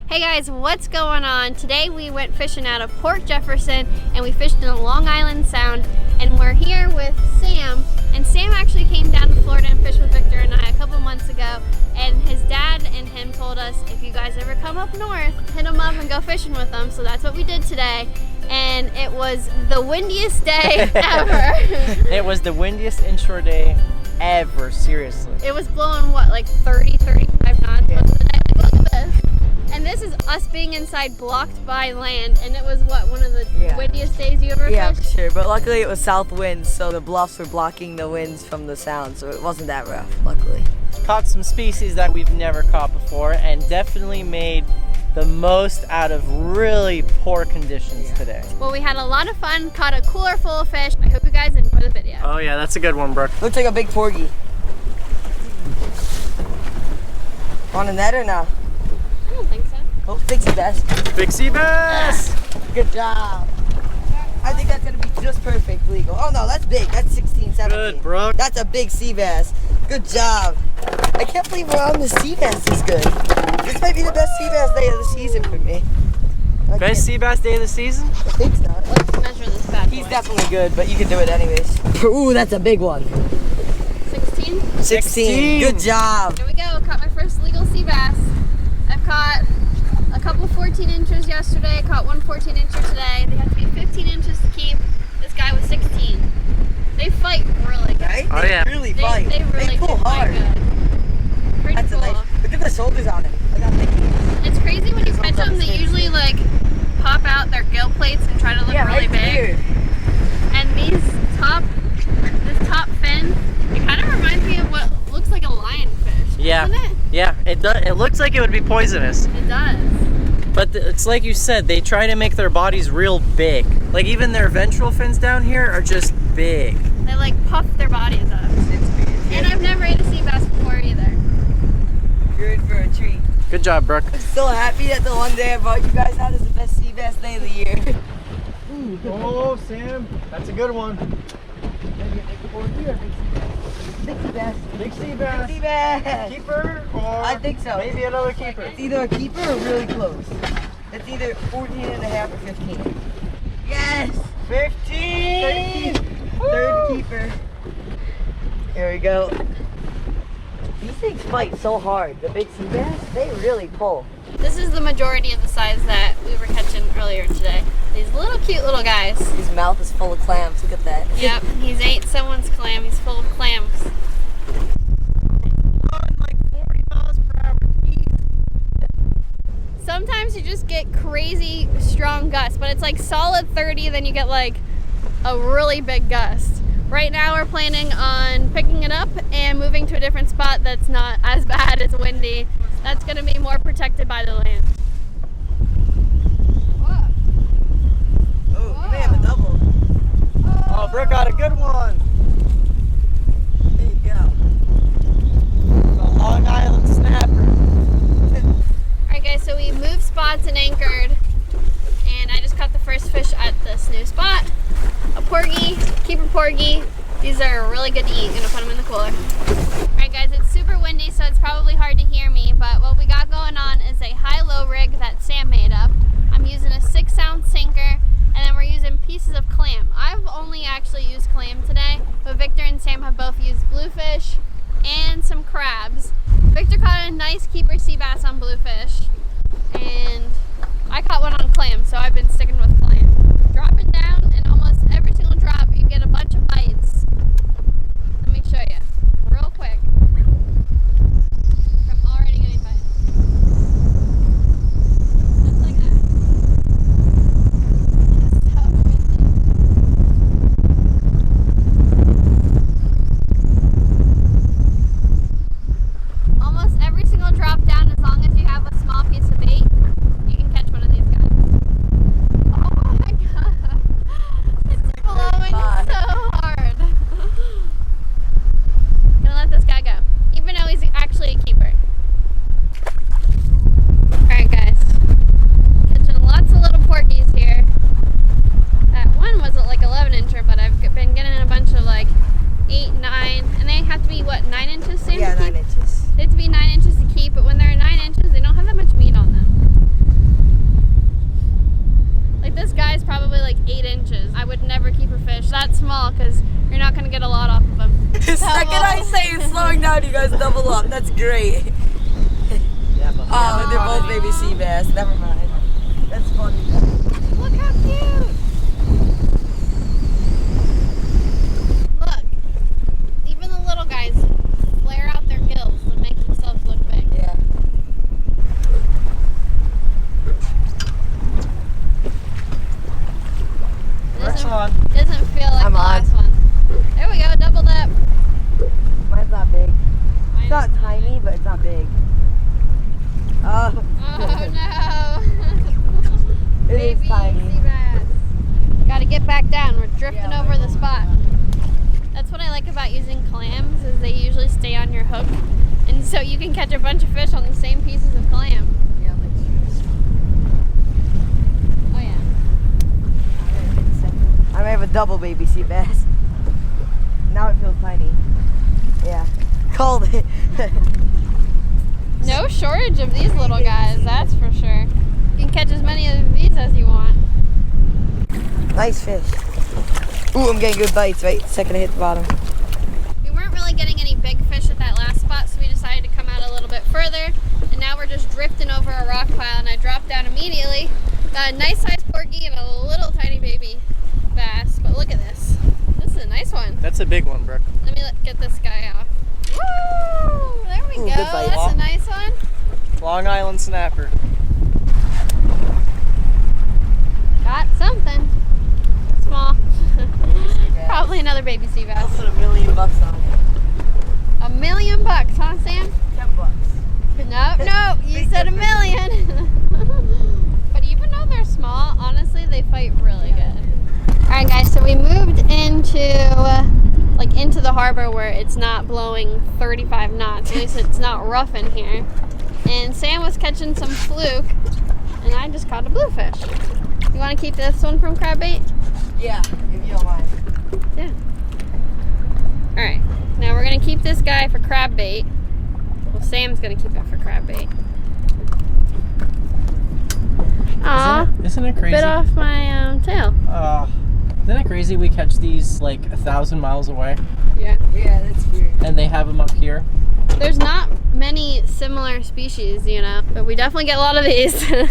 Hey guys, what's going on? Today we went fishing out of Port Jefferson and we fished in Long Island Sound, and we're here with Sam. And Sam actually came down to Florida and fished with Victor and I a couple months ago, and his dad and him told us if you guys ever come up north, hit them up and go fishing with them. So that's what we did today, and it was the windiest day ever. It was the windiest inshore day ever, seriously. It was blowing what, like 30, 35 knots most of the day. Look at this. And this is us being inside blocked by land, and it was what, one of the windiest days you ever Yeah, fished? for sure. But luckily it was south winds, so the bluffs were blocking the winds from the sound, so it wasn't that rough, luckily. Caught some species that we've never caught before, and definitely made the most out of really poor conditions today. Well, we had a lot of fun, caught a cooler full of fish. I hope you guys enjoy the video. Oh yeah, that's a good one, Brooke. Looks like a big porgy. On a net or no? I don't think so. Oh, big sea bass. Big sea bass! Good job. I think that's gonna be just perfect legal. Oh no, that's big. That's 16, 17. Good, Brooke. That's a big sea bass. Good job. I can't believe we're on the sea bass this good. This might be the best sea bass day of the season for me. Best sea bass day of the season? I think so. Let's measure this bad boy. He's definitely good, but you can do it anyways. Ooh, that's a big one. 16? 16. Good job. Here we go, caught my first legal sea bass. I've caught a couple 14 inches yesterday, caught one 14 incher today. They have to be 15 inches to keep. This guy was 16. They fight really good. Right? Oh, They yeah. really fight. They really pull do fight hard. good. Pretty That's cool. a nice. Look at the shoulders on him. Look how thick he is. It's crazy when you catch them, they usually like pop out their gill plates and try to look really right big. here. And this top fin, it kind of reminds me of what looks like a lionfish. Yeah. Doesn't it? Yeah, it does. It looks like it would be poisonous. It does. But it's like you said, they try to make their bodies real big. Like even their ventral fins down here are just big. They like puff their bodies up. And I've never ate a sea bass before either. You're in for a treat. Good job, Brooke. I'm so happy that the one day I brought you guys out is the best sea bass day of the year. Oh, Sam, that's a good one. Big sea bass. Big sea Big bass. sea bass. Keeper or I think so. maybe another keeper. It's either a keeper or really close. It's either 14 and a half or 15. Yes! 15! Third keeper. Here we go. These things fight so hard. The big sea bass, they really pull. This is the majority of the size that we were catching earlier today. These little cute little guys. His mouth is full of clams. Look at that. Yep, he's ate someone's clam. He's full of clams. Like 40 miles per hour. Sometimes you just get crazy strong gusts, but it's like solid 30, then you get like a really big gust. Right now we're planning on picking it up and moving to a different spot that's not as bad as windy. That's going to be more protected by the land. Oh, you may have a double. Oh, Brooke got a good one. There you go. The Long Island snapper. Alright guys, so we moved spots and anchored, and I just caught the first fish at this new spot. A porgy, keeper porgy. These are really good to eat. I'm gonna put them in the cooler. Alright guys, it's super windy, so it's probably hard to hear me, but what we got going on is a high-low rig that Sam made up. I'm using a 6-ounce sinker, and then we're using pieces of clam. I've only actually used clam today, but Victor and Sam have both used bluefish and some crabs. Victor caught a nice keeper sea bass on bluefish, and I caught one on clam, so I've been sticking with clam. Dropping down, and almost every single drop you get a bunch of bites. Let me show you real quick. I'm already getting bites. 8 inches. I would never keep a fish that small because you're not gonna get a lot off of them. The second I say it's slowing down, you guys double up. That's great. Yeah, but Oh, they're both baby sea bass. Never mind. That's funny. Look how cute! Look, even the little guys flare out their gills to make themselves look big. Yeah. Works on. Doesn't feel like I'm the on. last one. There we go, doubled up. Mine's not big. It's not tiny, but it's not big. Oh. Oh no! It is Baby tiny. sea bass. Gotta get back down. We're drifting Yeah, over the spot. That's what I like about using clams is they usually stay on your hook, and so you can catch a bunch of fish on the same pieces of clam. Yeah, Oh yeah. I may have a double baby sea bass. Now it feels tiny. Yeah. Called it. No shortage of these little guys, that's for sure. You can catch as many of these as you want. Nice fish. Ooh, I'm getting good bites right second I hit the bottom. We weren't really getting any big fish at that last spot, so we decided to come out a little bit further. And now we're just drifting over a rock pile, and I dropped down immediately. Got a nice sized porgy and a little tiny baby bass. But look at this. This is a nice one. That's a big one, Brooke. Let me get this guy off. Woo! There we Ooh, go. good bite. That's a nice one. Long Island snapper. Got something. Small. Probably another baby sea I'll bass. put $1 million on it. $1 million, huh, Sam? $10. No, you said $1 million. But even though they're small, honestly, they fight really good. All right, guys. So we moved into the harbor where it's not blowing 35 knots. At least it's not rough in here. And Sam was catching some fluke, and I just caught a bluefish. You want to keep this one from crab bait? Yeah, if you don't mind. Yeah. All right. Now we're gonna keep this guy for crab bait. Well, Sam's gonna keep it for crab bait. Aw, Isn't it crazy? bit off my tail. Isn't it crazy we catch these like 1,000 miles away Yeah. Yeah, that's weird. and they have them up here? There's not many similar species, you know, but we definitely get a lot of these. These are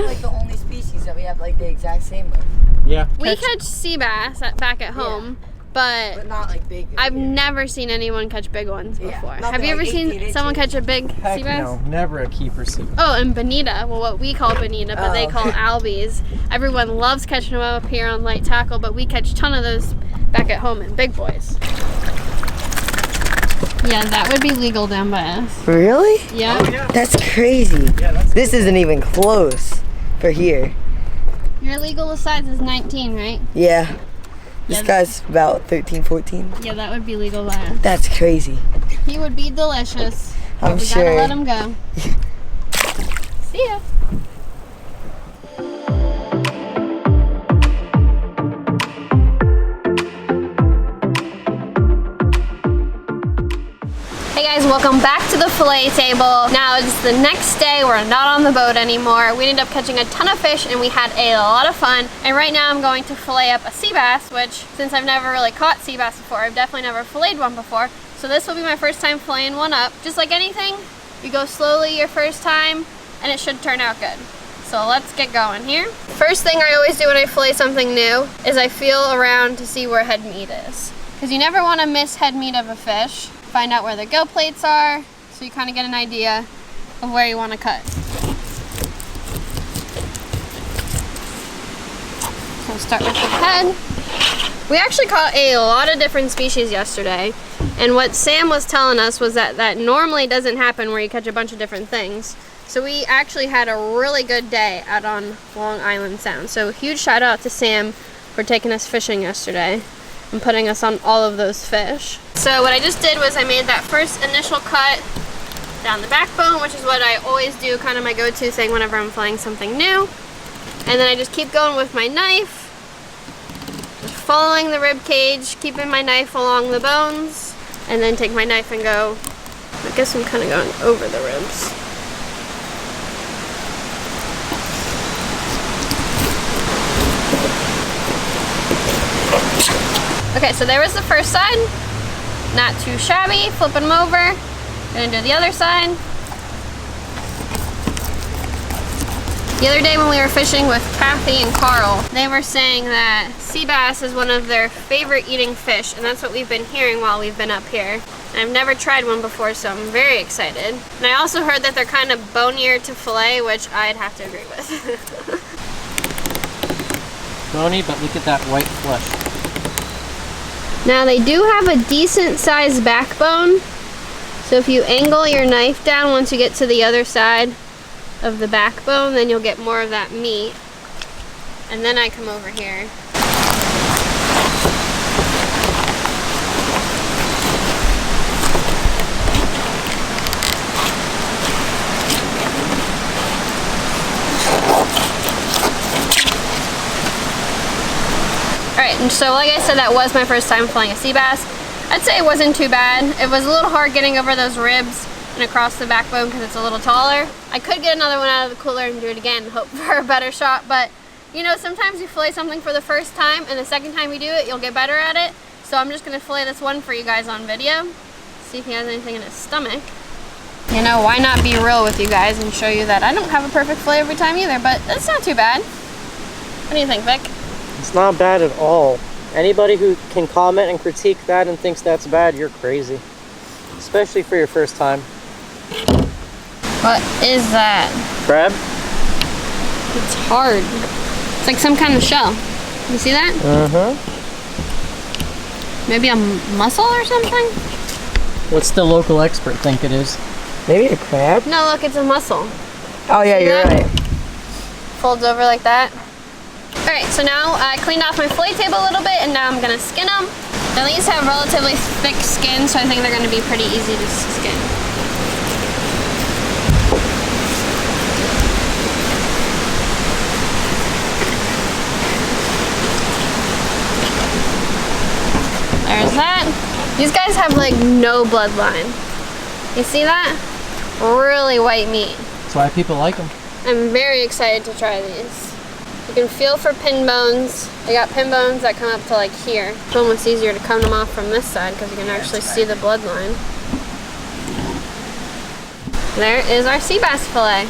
like the only species that we have like the exact same with. Yeah. We catch sea bass back at home, But but not like big. I've never seen anyone catch big ones Yeah, before. nothing Have you ever like seen 18 someone inches. catch a big Heck sea bass? no, never a keeper sea. Oh, and bonita. Well, what we call bonita, but they Oh. call albies. Everyone loves catching them up here on light tackle, but we catch a ton of those back at home in big boys. Yeah, that would be legal down by us. Really? Yeah. Oh, yeah. That's crazy. Yeah, that's This isn't even close for here. Your legal size is 19, right? Yeah. This Yeah. guy's about 13, 14. Yeah, that would be legal by us. That's crazy. He would be delicious. I'm but we sure. gotta let him go. See ya. Hey guys, welcome back to the fillet table. Now it's the next day, we're not on the boat anymore. We ended up catching a ton of fish and we had a lot of fun. And right now I'm going to fillet up a sea bass, which since I've never really caught sea bass before, I've definitely never filleted one before. So this will be my first time filleting one up. Just like anything, you go slowly your first time and it should turn out good. So let's get going here. First thing I always do when I fillet something new is I feel around to see where head meat is. Because you never want to miss head meat of a fish. Find out where the gill plates are, so you kind of get an idea of where you want to cut. So start with the head. We actually caught a lot of different species yesterday, and what Sam was telling us was that normally doesn't happen where you catch a bunch of different things. So we actually had a really good day out on Long Island Sound. So huge shout out to Sam for taking us fishing yesterday and putting us on all of those fish. So what I just did was I made that first initial cut down the backbone, which is what I always do, kind of my go-to thing whenever I'm filleting something new. And then I just keep going with my knife, just following the rib cage, keeping my knife along the bones, and then take my knife and go, I guess I'm kind of going over the ribs. Okay, so there was the first side. Not too shabby. Flipping them over. Gonna do the other side. The other day when we were fishing with Kathy and Carl, they were saying that sea bass is one of their favorite eating fish, and that's what we've been hearing while we've been up here. And I've never tried one before, so I'm very excited. And I also heard that they're kind of bonier to fillet, which I'd have to agree with. Bony, but look at that white flesh. Now they do have a decent sized backbone, so if you angle your knife down once you get to the other side of the backbone, then you'll get more of that meat. And then I come over here. Alright, and so like I said, that was my first time filleting a sea bass. I'd say it wasn't too bad. It was a little hard getting over those ribs and across the backbone because it's a little taller. I could get another one out of the cooler and do it again and hope for a better shot, but you know, sometimes you fillet something for the first time and the second time you do it, you'll get better at it. So I'm just gonna fillet this one for you guys on video. See if he has anything in his stomach. You know, why not be real with you guys and show you that I don't have a perfect fillet every time either, but it's not too bad. What do you think, Vic? It's not bad at all. Anybody who can comment and critique that and thinks that's bad, you're crazy. Especially for your first time. What is that? Crab? It's hard. It's like some kind of shell. You see that? Uh-huh. Maybe a mussel or something? What's the local expert think it is? Maybe a crab? No, look, it's a mussel. Oh yeah, See you're that? right. Folds over like that. Alright, so now I cleaned off my fillet table a little bit and now I'm gonna skin them. Now these have relatively thick skin, so I think they're gonna be pretty easy to skin. There's that. These guys have like no bloodline. You see that? Really white meat. That's why people like them. I'm very excited to try these. You can feel for pin bones. They got pin bones that come up to like here. It's almost easier to cut them off from this side because you can actually see the bloodline. There is our sea bass fillet.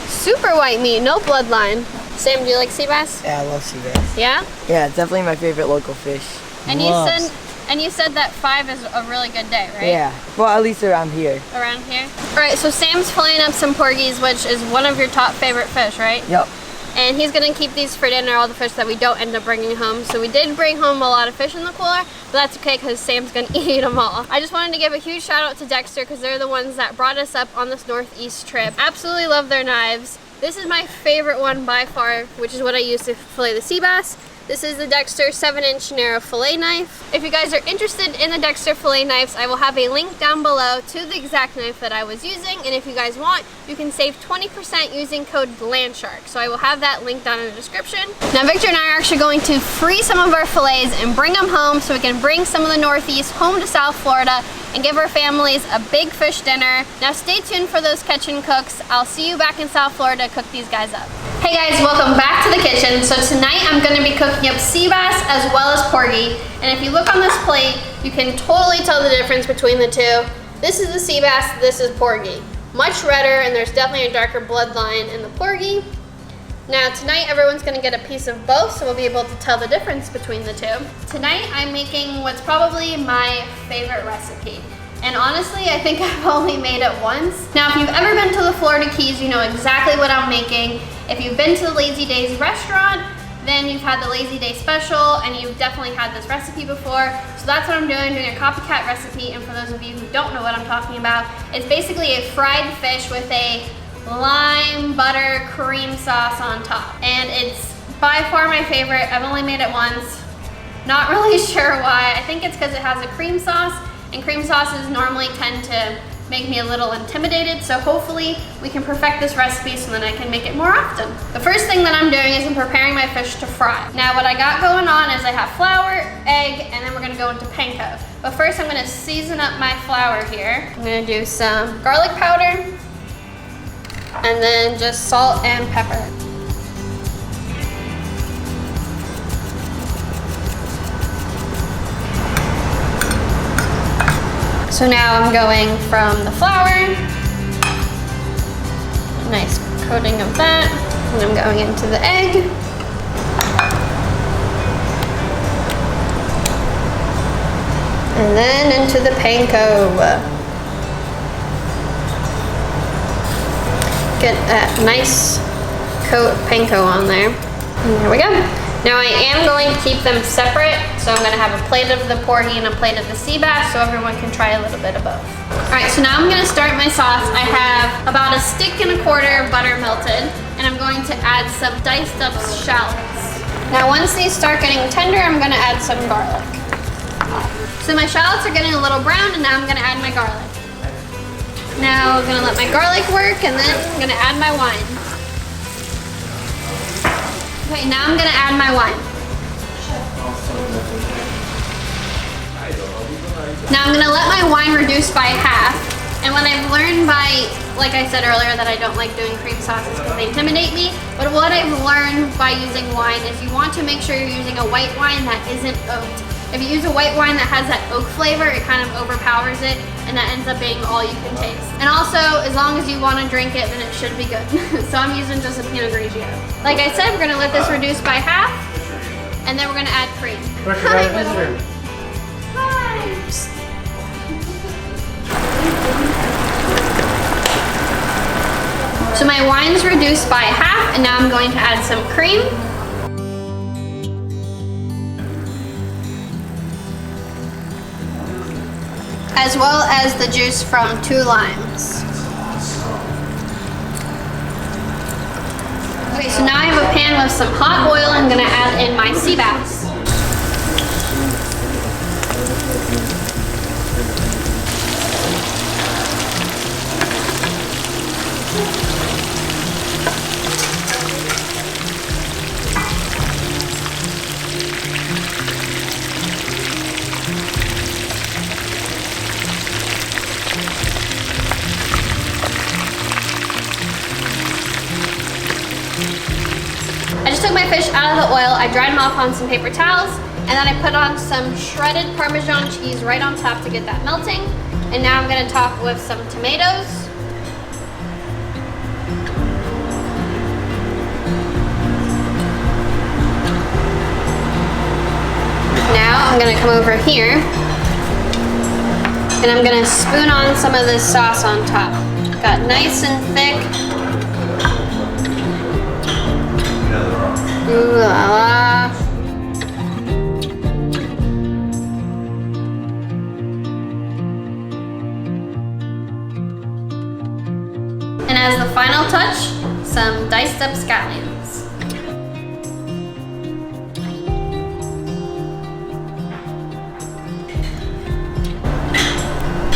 Super white meat, no bloodline. Sam, do you like sea bass? Yeah, I love sea bass. Yeah? Yeah, it's definitely my favorite local fish. And you said that 5 is a really good day, right? Yeah, well at least around here. Around here? Alright, so Sam's filleting up some porgies, which is one of your top favorite fish, right? Yep. And he's gonna keep these for dinner, all the fish that we don't end up bringing home. So we did bring home a lot of fish in the cooler, but that's okay because Sam's gonna eat them all. I just wanted to give a huge shout out to Dexter because they're the ones that brought us up on this northeast trip. Absolutely love their knives. This is my favorite one by far, which is what I use to fillet the sea bass. This is the Dexter 7-inch narrow fillet knife. If you guys are interested in the Dexter fillet knives, I will have a link down below to the exact knife that I was using. And if you guys want, you can save 20% using code GLANDSHARK. So I will have that link down in the description. Now Victor and I are actually going to free some of our fillets and bring them home so we can bring some of the Northeast home to South Florida and give our families a big fish dinner. Now stay tuned for those catch and cooks. I'll see you back in South Florida to cook these guys up. Hey guys, welcome back to the kitchen. So tonight I'm going to be cooking up sea bass as well as porgy. And if you look on this plate, you can totally tell the difference between the two. This is the sea bass, this is porgy. Much redder, and there's definitely a darker bloodline in the porgy. Now tonight everyone's gonna get a piece of both, so we'll be able to tell the difference between the two. Tonight I'm making what's probably my favorite recipe. And honestly, I think I've only made it once. Now, if you've ever been to the Florida Keys, you know exactly what I'm making. If you've been to the Lazy Days restaurant, then you've had the Lazy Day special, and you've definitely had this recipe before. So that's what I'm doing a copycat recipe. And for those of you who don't know what I'm talking about, it's basically a fried fish with a lime butter cream sauce on top. And it's by far my favorite. I've only made it once. Not really sure why. I think it's because it has a cream sauce. And cream sauces normally tend to make me a little intimidated, so hopefully we can perfect this recipe so that I can make it more often. The first thing that I'm doing is I'm preparing my fish to fry. Now what I got going on is I have flour, egg, and then we're gonna go into panko. But first I'm gonna season up my flour here. I'm gonna do some garlic powder, and then just salt and pepper. So now I'm going from the flour, nice coating of that, and I'm going into the egg. And then into the panko. Get that nice coat of panko on there. And there we go. Now I am going to keep them separate, so I'm gonna have a plate of the porgy and a plate of the sea bass so everyone can try a little bit of both. All right, so now I'm gonna start my sauce. I have about 1.25 sticks of butter melted, and I'm going to add some diced up shallots. Now once these start getting tender, I'm gonna add some garlic. So my shallots are getting a little brown, and now I'm gonna add my garlic. Now I'm gonna let my garlic work, and then I'm gonna add my wine. Okay, now I'm gonna add my wine. Now I'm gonna let my wine reduce by half. And what I've learned by, like I said earlier, that I don't like doing cream sauces because they intimidate me. But what I've learned by using wine is you want to make sure you're using a white wine that isn't oaked. If you use a white wine that has that oak flavor, it kind of overpowers it, and that ends up being all you can taste. And also, as long as you want to drink it, then it should be good. So I'm using just a Pinot Grigio. Like I said, we're gonna let this reduce by half, and then we're gonna add cream. Hi, visitor. Hi. So my wine's reduced by half, and now I'm going to add some cream. As well as the juice from 2 limes. Okay, so now I have a pan with some hot oil. I'm gonna add in my sea bass. I just took my fish out of the oil, I dried them off on some paper towels, and then I put on some shredded Parmesan cheese right on top to get that melting. And now I'm gonna top with some tomatoes. Now I'm gonna come over here, and I'm gonna spoon on some of this sauce on top. Got nice and thick. Ooh la la. And as the final touch, some diced up scallions.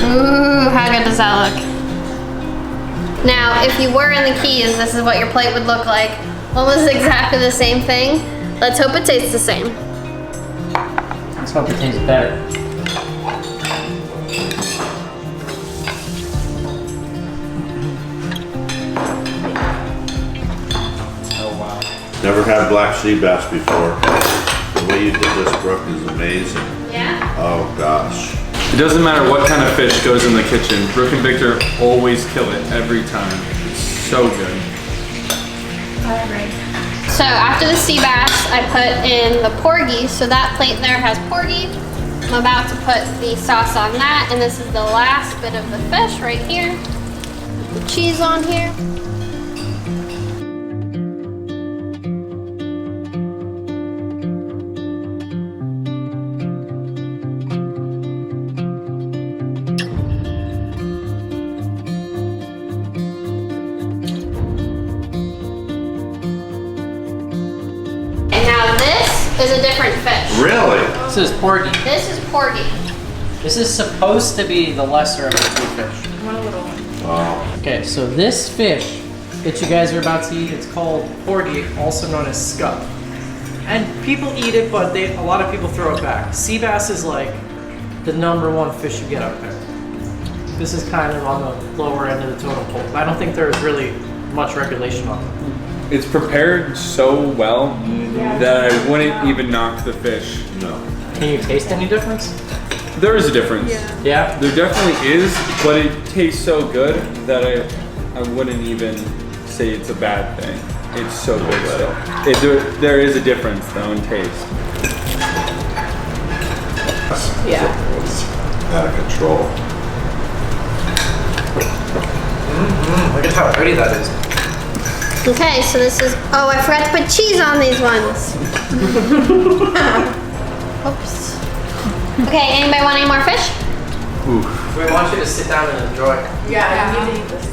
Ooh, how good does that look? Now, if you were in the Keys, this is what your plate would look like. Almost exactly the same thing. Let's hope it tastes the same. Let's hope it tastes better. Oh wow. Never had black sea bass before. The way you did this, Brooke, is amazing. Yeah? Oh gosh. It doesn't matter what kind of fish goes in the kitchen. Brooke and Victor always kill it every time. It's so good. So after the sea bass, I put in the porgy. So that plate there has porgy. I'm about to put the sauce on that, and this is the last bit of the fish right here. The cheese on here. Is a different fish. Really? This is porgy. This is porgy. This is supposed to be the lesser of the 2 fish. One little one. Wow. Okay, so this fish that you guys are about to eat, it's called porgy, also known as scub. And people eat it, but a lot of people throw it back. Sea bass is like the #1 fish you get up there. This is kind of on the lower end of the totem pole. I don't think there's really much regulation on it. It's prepared so well that I wouldn't even knock the fish. No. Can you taste any difference? There is a difference. Yeah? There definitely is, but it tastes so good that I wouldn't even say it's a bad thing. It's so good still. There is a difference though in taste. Yeah. It's out of control. Look at how pretty that is. Okay, so this is, oh, I forgot to put cheese on these ones. Oops. Okay, anybody want any more fish? Oof. We want you to sit down and enjoy. Yeah, I need to eat this.